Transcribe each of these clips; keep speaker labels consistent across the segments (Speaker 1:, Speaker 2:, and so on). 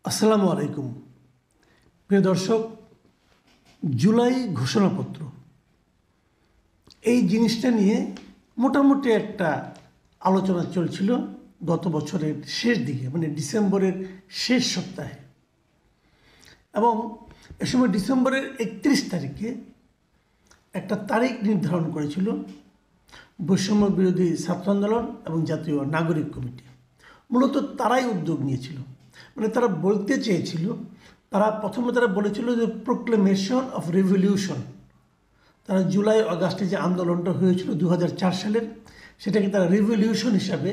Speaker 1: আসসালামু আলাইকুম প্রিয় দর্শক, জুলাই ঘোষণাপত্র এই জিনিসটা নিয়ে মোটামুটি একটা আলোচনা চলছিল গত বছরের শেষ দিকে, মানে ডিসেম্বরের শেষ সপ্তাহে। এবং এ সময় ডিসেম্বরের 31 তারিখে একটা তারিখ নির্ধারণ করেছিল বৈষম্য বিরোধী ছাত্র আন্দোলন এবং জাতীয় নাগরিক কমিটি। মূলত তারাই উদ্যোগ নিয়েছিল, মানে তারা বলতে চেয়েছিল, প্রথমে তারা বলেছিল যে প্রোক্লেমেশন অফ রেভলিউশন। তারা জুলাই আগস্টে যে আন্দোলনটা হয়েছিল 2004 সালের, সেটাকে তারা রেভলিউশন হিসাবে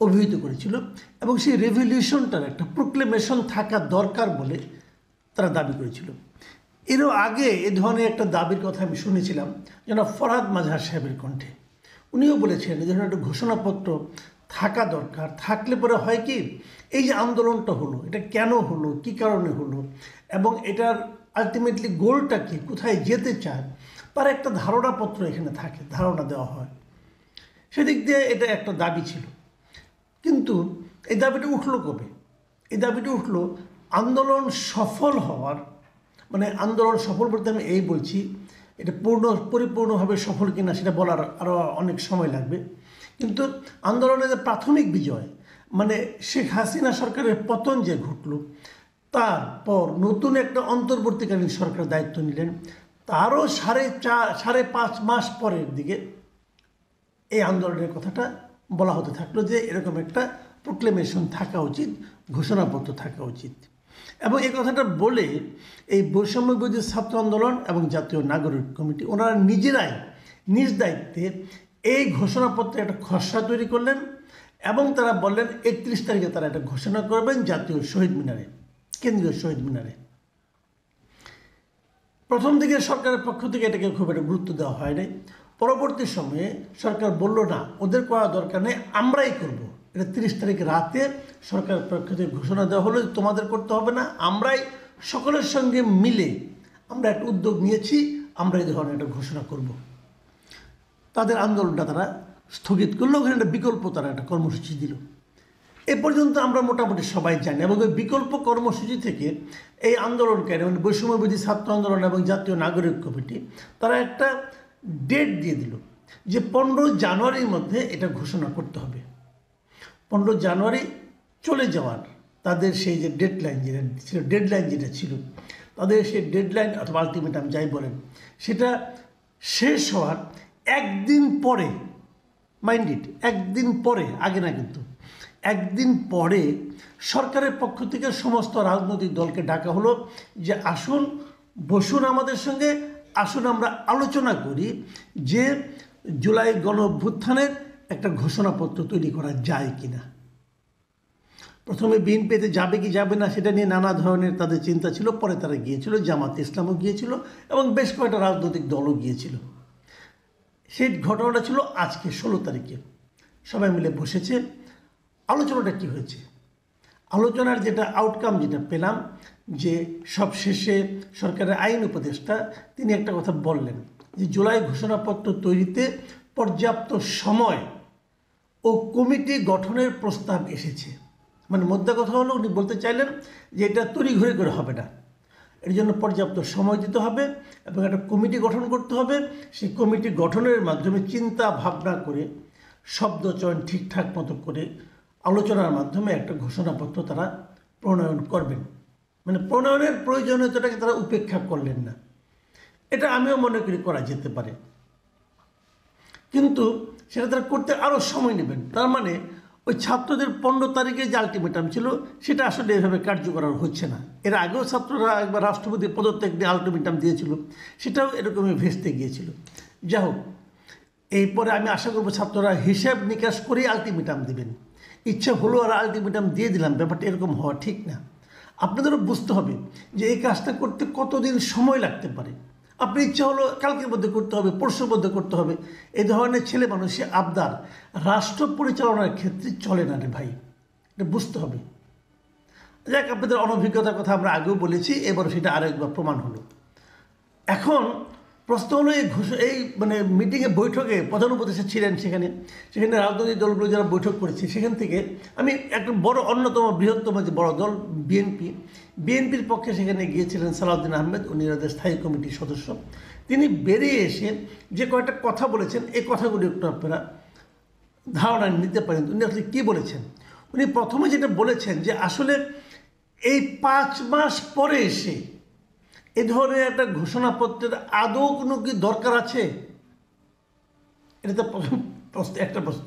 Speaker 1: অভিহিত করেছিল এবং সেই রেভলিউশনটার একটা প্রোক্লেমেশন থাকা দরকার বলে তারা দাবি করেছিল। এরও আগে এ ধরনের একটা দাবির কথা আমি শুনেছিলাম জনাব ফরহাদ মাজহার সাহেবের কণ্ঠে। উনিও বলেছেন এই ধরনের একটা ঘোষণাপত্র থাকা দরকার, থাকলে পরে হয় কি, এই যে আন্দোলনটা হলো এটা কেন হলো, কী কারণে হলো এবং এটার আলটিমেটলি গোলটা কি, কোথায় যেতে চায় তার একটা ধারণাপত্র এখানে থাকে, ধারণা দেওয়া হয়। সেদিক দিয়ে এটা একটা দাবি ছিল। কিন্তু এই দাবিটা উঠলো কবে? এই দাবিটা উঠলো আন্দোলন সফল হওয়ার, মানে আন্দোলন সফল বলতে আমি এই বলছি, এটা পরিপূর্ণভাবে সফল কিনা সেটা বলার আরও অনেক সময় লাগবে। কিন্তু আন্দোলনের যে প্রাথমিক বিজয়, মানে শেখ হাসিনা সরকারের পতন যে ঘটল, তারপর নতুন একটা অন্তর্বর্তীকালীন সরকার দায়িত্ব নিলেন, তারও সাড়ে পাঁচ মাস পরের দিকে এই আন্দোলনের কথাটা বলা হতে থাকলো যে এরকম একটা প্রোক্লেমেশন থাকা উচিত, ঘোষণাপত্র থাকা উচিত। এবং এই কথাটা বলে এই বৈষম্য বিরোধী ছাত্র আন্দোলন এবং জাতীয় নাগরিক কমিটি ওনারা নিজেরাই নিজ দায়িত্বে এই ঘোষণাপত্রে একটা খসড়া তৈরি করলেন এবং তারা বললেন 31 তারিখে তারা এটা ঘোষণা করবেন জাতীয় শহীদ মিনারে, কেন্দ্রীয় শহীদ মিনারে। প্রথম দিকে সরকারের পক্ষ থেকে এটাকে খুব একটা গুরুত্ব দেওয়া হয় নাই। পরবর্তী সময়ে সরকার বলল না, ওদের করা দরকার নেই, আমরাই করব। এটা 30 তারিখ রাতে সরকারের পক্ষ থেকে ঘোষণা দেওয়া হলো তোমাদের করতে হবে না, আমরাই সকলের সঙ্গে মিলে আমরা একটা উদ্যোগ নিয়েছি, আমরা এই ধরনের একটা ঘোষণা করব। তাদের আন্দোলনটা তারা স্থগিত করলো, ওখানে একটা বিকল্প তারা একটা কর্মসূচি দিল। এ পর্যন্ত আমরা মোটামুটি সবাই জানি। এবং ওই বিকল্প কর্মসূচি থেকে এই আন্দোলনকারী, মানে বৈষম্য বিরোধী ছাত্র আন্দোলন এবং জাতীয় নাগরিক কমিটি তারা একটা ডেট দিয়ে দিল যে 15 জানুয়ারির মধ্যে এটা ঘোষণা করতে হবে। 15 জানুয়ারি চলে যাওয়ার তাদের সেই যে ডেডলাইন যেটা ছিল, তাদের সেই ডেডলাইন অথবা আলটিমেটাম যাই বলেন, সেটা শেষ হওয়ার একদিন পরে, মাইন্ড ইট, একদিন পরে, আগে না কিন্তু, একদিন পরে সরকারের পক্ষ থেকে সমস্ত রাজনৈতিক দলকে ডাকা হলো যে আসুন, বসুন আমাদের সঙ্গে, আসুন আমরা আলোচনা করি যে জুলাই গণ অভ্যুত্থানের একটা ঘোষণাপত্র তৈরি করা যায় কিনা। প্রথমে বিএনপিতে যাবে কি যাবে না সেটা নিয়ে নানা ধরনের তাদের চিন্তা ছিল। পরে তারা গিয়েছিল, জামাত ইসলামও গিয়েছিল এবং বেশ কয়েকটা রাজনৈতিক দলও গিয়েছিল। সেই ঘটনাটা ছিল আজকে 16 তারিখে সবাই মিলে বসেছে। আলোচনাটা কি হয়েছে? আলোচনার যেটা আউটকাম যেটা পেলাম, যে সব শেষে সরকারের আইন উপদেষ্টা তিনি একটা কথা বললেন যে জুলাই ঘোষণাপত্র তৈরিতে পর্যাপ্ত সময় ও কমিটি গঠনের প্রস্তাব এসেছে। মানে মোদ্দা কথা হলো, উনি বলতে চাইলেন যে এটা তড়িঘড়ি করে হবে না, এর জন্য পর্যাপ্ত সময় দিতে হবে এবং একটা কমিটি গঠন করতে হবে। সেই কমিটি গঠনের মাধ্যমে চিন্তা ভাবনা করে, শব্দ চয়ন ঠিকঠাক মতো করে, আলোচনার মাধ্যমে একটা ঘোষণাপত্র তারা প্রণয়ন করবেন। মানে প্রণয়নের প্রয়োজনীয়তাটাকে তারা উপেক্ষা করলেন না। এটা আমিও মনে করি করা যেতে পারে, কিন্তু সেটা তারা করতে আরও সময় নেবেন। তার মানে ওই ছাত্রদের 15 তারিখে যে আলটিমেটাম ছিল সেটা আসলে এভাবে কার্যকর হচ্ছে না। এর আগেও ছাত্ররা একবার রাষ্ট্রপতি পদত্যাগ দিয়ে আলটিমেটাম দিয়েছিল, সেটাও এরকমই ভেস্তে গিয়েছিল। যাই হোক, এরপরে আমি আশা করব ছাত্ররা হিসাব নিকাশ করেই আলটিমেটাম দেবেন। ইচ্ছা হলো আর আলটিমেটাম দিয়ে দিলাম, ব্যাপারটা এরকম হওয়া ঠিক না। আপনাদেরও বুঝতে হবে যে এই কাজটা করতে কতদিন সময় লাগতে পারে। আপনি ইচ্ছা হলো কালকের মধ্যে করতে হবে, পরশুর মধ্যে করতে হবে, এই ধরনের ছেলে মানুষের আবদার রাষ্ট্র পরিচালনার ক্ষেত্রে চলে না রে ভাই, এটা বুঝতে হবে। যাক, আপনাদের অনভিজ্ঞতার কথা আমরা আগেও বলেছি, এবার সেটা আরেকবার প্রমাণ হলো। এখন প্রশ্ন হলো এই মানে মিটিংয়ে বৈঠকে প্রধান উপদেষ্টা ছিলেন, সেখানে রাজনৈতিক দলগুলো যারা বৈঠক করেছে সেখান থেকে আমি একটা বড় অন্যতম বৃহত্তম যে বড় দল বিএনপির পক্ষে সেখানে গিয়েছিলেন সালাউদ্দিন আহমেদ, উনি স্থায়ী কমিটির সদস্য। তিনি বেরিয়ে এসে যে কয়েকটা কথা বলেছেন, এই কথাগুলি একটু আপনারা ধারণা নিতে পারেন উনি আসলে কী বলেছেন। উনি প্রথমে যেটা বলেছেন যে আসলে এই 5 মাস পরে এসে এ ধরনের একটা ঘোষণাপত্রের আদৌ কোনো কি দরকার আছে, এটা তো প্রশ্ন, একটা প্রশ্ন।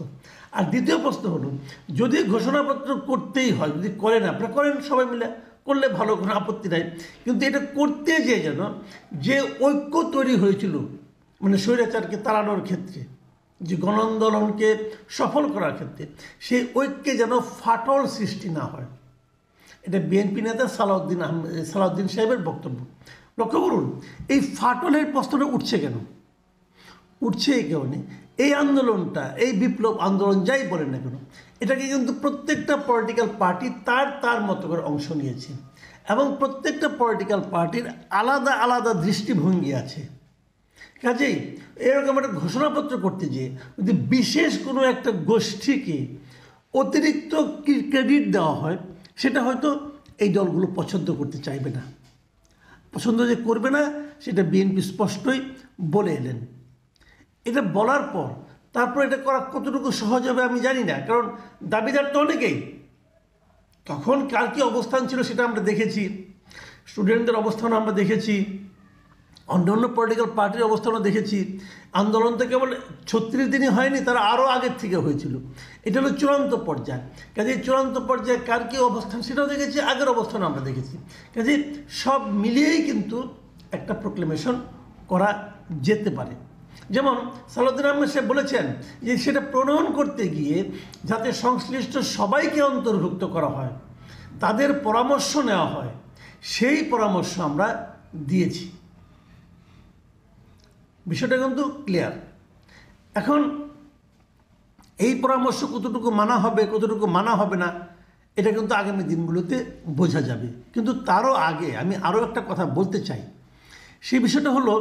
Speaker 1: আর দ্বিতীয় প্রশ্ন হলো, যদি ঘোষণাপত্র করতেই হয়, যদি করেন আপনারা করেন, সবাই মিলে করলে ভালো, কোনো আপত্তি নাই, কিন্তু এটা করতে যেয়ে যেন যে ঐক্য তৈরি হয়েছিল মানে স্বৈরাচারকে তাড়ানোর ক্ষেত্রে, যে গণ আন্দোলনকে সফল করার ক্ষেত্রে, সেই ঐক্যে যেন ফাটল সৃষ্টি না হয়। এটা বিএনপি নেতা সালাউদ্দিন সাহেবের বক্তব্য। লক্ষ্য করুন, এই ফাটলের প্রশ্নটা উঠছে কেন? উঠছে এই কারণে এই আন্দোলনটা, এই বিপ্লব আন্দোলন যাই বলেন না কেন, এটাকে কিন্তু প্রত্যেকটা পলিটিক্যাল পার্টি তার মতো করে অংশ নিয়েছে, এবং প্রত্যেকটা পলিটিক্যাল পার্টির আলাদা আলাদা দৃষ্টিভঙ্গি আছে। কাজেই এরকম একটা ঘোষণাপত্র করতে যেয়ে যদি বিশেষ কোনো একটা গোষ্ঠীকে অতিরিক্ত ক্রেডিট দেওয়া হয়, সেটা হয়তো এই দলগুলো পছন্দ করতে চাইবে না, পছন্দ যে করবে না সেটা বিএনপি স্পষ্টই বলে এলেন। এটা বলার পর তারপর এটা করা কতটুকু সহজ হবে আমি জানি না, কারণ দাবিদার তো অনেকেই। তখন কার কী অবস্থান ছিল সেটা আমরা দেখেছি, স্টুডেন্টদের অবস্থানও আমরা দেখেছি, অন্যান্য পলিটিক্যাল পার্টির অবস্থানও দেখেছি। আন্দোলন তো কেবল 36 দিনই হয়নি, তারা আরও আগের থেকে হয়েছিল। এটা হলো চূড়ান্ত পর্যায়। কাজে চূড়ান্ত পর্যায়ে কার কী অবস্থান সেটাও দেখেছি, আগের অবস্থান আমরা দেখেছি। কাজে সব মিলিয়েই কিন্তু একটা প্রোক্লেমেশন করা যেতে পারে। যেমন সালাউদ্দিন আহমেদ সাহেব বলেছেন যে সেটা প্রণয়ন করতে গিয়ে যাতে সংশ্লিষ্ট সবাইকে অন্তর্ভুক্ত করা হয়, তাদের পরামর্শ নেওয়া হয়, সেই পরামর্শ আমরা দিয়েছি। বিষয়টা কিন্তু ক্লিয়ার। এখন এই পরামর্শ কতটুকু মানা হবে, কতটুকু মানা হবে না, এটা কিন্তু আগামী দিনগুলোতে বোঝা যাবে। কিন্তু তারও আগে আমি আরও একটা কথা বলতে চাই। সেই বিষয়টা হলো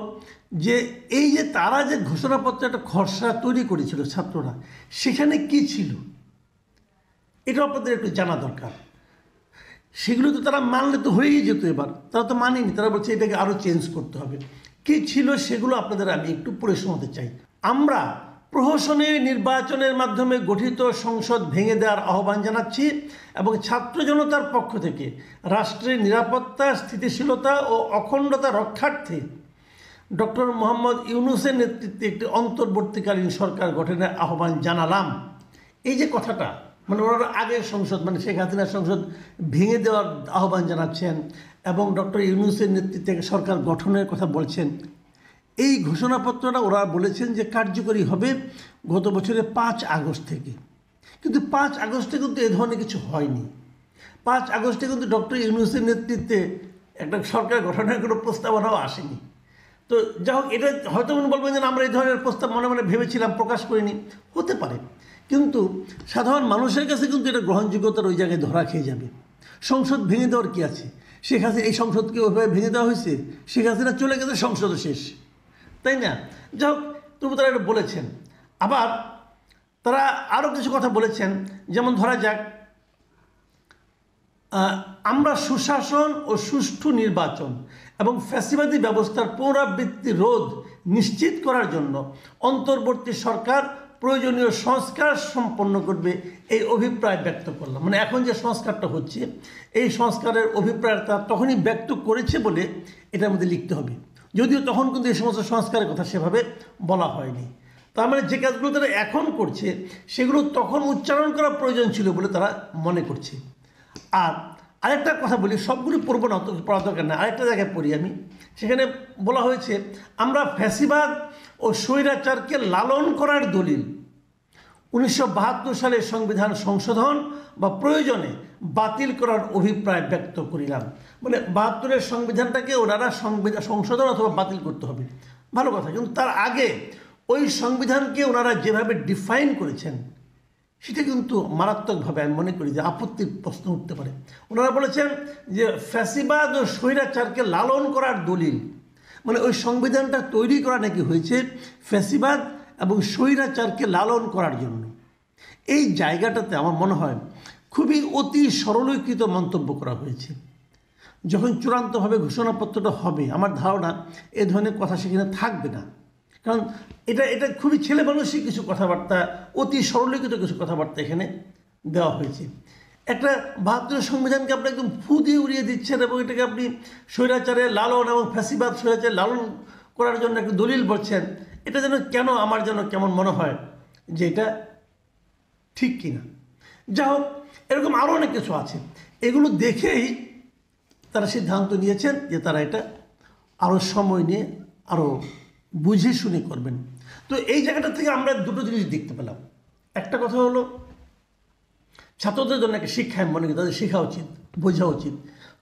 Speaker 1: যে এই যে তারা যে ঘোষণাপত্র একটা খসড়া তৈরি করেছিল ছাত্ররা, সেখানে কি ছিল এটা আপনাদের একটু জানা দরকার। সেগুলো তো তারা মানলে তো হয়েই যেত, এবার তারা তো মানেনি, তারা বলছে এটাকে আরও চেঞ্জ করতে হবে। কী ছিল সেগুলো আপনাদের আমি একটু পড়ে শোনাতে চাই। আমরা প্রহসনের নির্বাচনের মাধ্যমে গঠিত সংসদ ভেঙে দেওয়ার আহ্বান জানাচ্ছি এবং ছাত্র জনতার পক্ষ থেকে রাষ্ট্রের নিরাপত্তা, স্থিতিশীলতা ও অখণ্ডতা রক্ষার্থে ডক্টর মোহাম্মদ ইউনূসের নেতৃত্বে একটি অন্তর্বর্তীকালীন সরকার গঠনের আহ্বান জানালাম। এই যে কথাটা, মানে ওনারা আগের সংসদ মানে শেখ হাসিনার সংসদ ভেঙে দেওয়ার আহ্বান জানাচ্ছেন এবং ডক্টর ইউনূসের নেতৃত্বে সরকার গঠনের কথা বলছেন। এই ঘোষণাপত্রটা ওরা বলেছেন যে কার্যকরী হবে গত বছরের 5 আগস্ট থেকে। কিন্তু 5 আগস্টে কিন্তু এ ধরনের কিছু হয়নি। 5 আগস্টে কিন্তু ডক্টর ইউনূসের নেতৃত্বে একটা সরকার গঠনের কোনো প্রস্তাবনাও আসেনি। তো যাই হোক, এটা হয়তো উনি বলবেন যে আমরা এই ধরনের প্রস্তাব মনে মনে ভেবেছিলাম, প্রকাশ করিনি, হতে পারে। কিন্তু সাধারণ মানুষের কাছে কিন্তু এটা গ্রহণযোগ্যতার ওই জায়গায় ধরা খেয়ে যাবে। সংসদ ভেঙে দেওয়ার কী আছে? শেখ হাসিনা এই সংসদকে ওইভাবে ভেঙে দেওয়া হয়েছে, শেখ হাসিনা চলে গেছে, সংসদও শেষ, তাই না? যাই হোক, তবু তারা এটা বলেছেন। আবার তারা আরও কিছু কথা বলেছেন, যেমন ধরা যাক আমরা সুশাসন ও সুষ্ঠু নির্বাচন এবং ফ্যাসিবাদী ব্যবস্থার পুনরাবৃত্তি রোধ নিশ্চিত করার জন্য অন্তর্বর্তী সরকার প্রয়োজনীয় সংস্কার সম্পন্ন করবে, এই অভিপ্রায় ব্যক্ত করলাম। মানে এখন যে সংস্কারটা হচ্ছে, এই সংস্কারের অভিপ্রায়টা তখনই ব্যক্ত করেছে বলে এটার মধ্যে লিখতে হবে, যদিও তখন কিন্তু এই সমস্ত সংস্কারের কথা সেভাবে বলা হয়নি। তার মানে যে কাজগুলো তারা এখন করছে সেগুলো তখন উচ্চারণ করা প্রয়োজন ছিল বলে তারা মনে করছে। আর আরেকটা কথা বলি, সবগুলি পড়বো না, পড়া দরকার না, আরেকটা জায়গায় পড়ি আমি। সেখানে বলা হয়েছে আমরা ফ্যাসিবাদ ও স্বৈরাচারকে লালন করার দলিল 1972 সালের সংবিধান সংশোধন বা প্রয়োজনে বাতিল করার অভিপ্রায় ব্যক্ত করিলাম। মানে 72-এর সংবিধানটাকে ওনারা সংশোধন অথবা বাতিল করতে হবে, ভালো কথা। কিন্তু তার আগে ওই সংবিধানকে ওনারা যেভাবে ডিফাইন করেছেন সেটা কিন্তু মারাত্মকভাবে আমি মনে করি যে আপত্তির প্রশ্ন উঠতে পারে। ওনারা বলেছেন যে ফ্যাসিবাদ ও স্বৈরাচারকে লালন করার দলিল, মানে ওই সংবিধানটা তৈরি করা নাকি হয়েছে ফ্যাসিবাদ এবং স্বৈরাচারকে লালন করার জন্য। এই জায়গাটাতে আমার মনে হয় খুবই অতি সরলীকৃত মন্তব্য করা হয়েছে। যখন চূড়ান্তভাবে ঘোষণাপত্রটা হবে আমার ধারণা এ ধরনের কথা সেখানে থাকবে না, কারণ এটা খুবই ছেলে মানুষই কিছু কথাবার্তা, অতি সরলীকৃত কিছু কথাবার্তা এখানে দেওয়া হয়েছে। একটা ৭২ সংবিধানকে আপনি একদম ফু দিয়ে উড়িয়ে দিচ্ছেন এবং এটাকে আপনি স্বৈরাচারের লালন এবং ফ্যাসিবাদ স্বৈরাচারের লালন করার জন্য একটা দলিল বলছেন। এটা যেন কেন আমার যেন কেমন মনে হয় যে এটা ঠিক কিনা। যা হোক, এরকম আরও অনেক কিছু আছে, এগুলো দেখেই তারা সিদ্ধান্ত নিয়েছেন যে তারা এটা আরও সময় নিয়ে আরও বুঝে শুনে করবেন। তো এই জায়গাটা থেকে আমরা দুটো জিনিস দেখতে পেলাম। একটা কথা হলো ছাত্রদের জন্য একটা শিক্ষা, আমি মনে করি তাদের শেখা উচিত, বোঝা উচিত,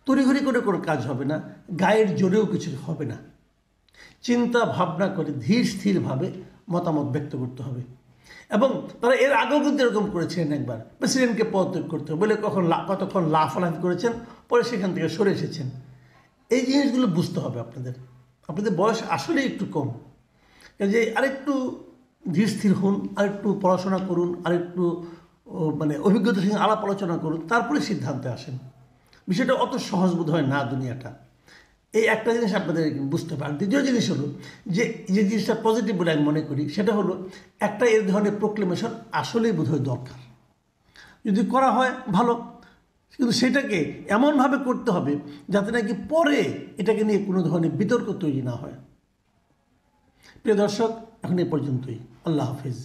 Speaker 1: তড়িঘড়ি করে কোনো কাজ হবে না, গায়ের জোরেও কিছু হবে না, চিন্তা ভাবনা করে ধীর স্থিরভাবে মতামত ব্যক্ত করতে হবে। এবং তারা এর আগেও কিন্তু এরকম করেছেন, একবার প্রেসিডেন্টকে পদত্যাগ করতে বলে কতক্ষণ লাফালাফি করেছেন, পরে সেখান থেকে সরে এসেছেন। এই জিনিসগুলো বুঝতে হবে আপনাদের বয়স আসলেই একটু কম, যে আরেকটু ধীর স্থির হন, আরেকটু পড়াশোনা করুন, আরেকটু মানে অভিজ্ঞতার সঙ্গে আলাপ আলোচনা করুন, তারপরে সিদ্ধান্তে আসেন। বিষয়টা অত সহজ বোধ হয় না দুনিয়াটা। এই একটা জিনিস আপনাদের বুঝতে হবে। আর দ্বিতীয় জিনিস হলো যে জিনিসটা পজিটিভ বলে আমি মনে করি, সেটা হলো একটা এর ধরনের প্রোক্লেমেশন আসলেই বোধহয় দরকার। যদি করা হয় ভালো, কিন্তু সেটাকে এমনভাবে করতে হবে যাতে নাকি পরে এটাকে নিয়ে কোনো ধরনের বিতর্ক তৈরি না হয়। প্রিয় দর্শক, এখন এই পর্যন্তই। আল্লাহ হাফিজ।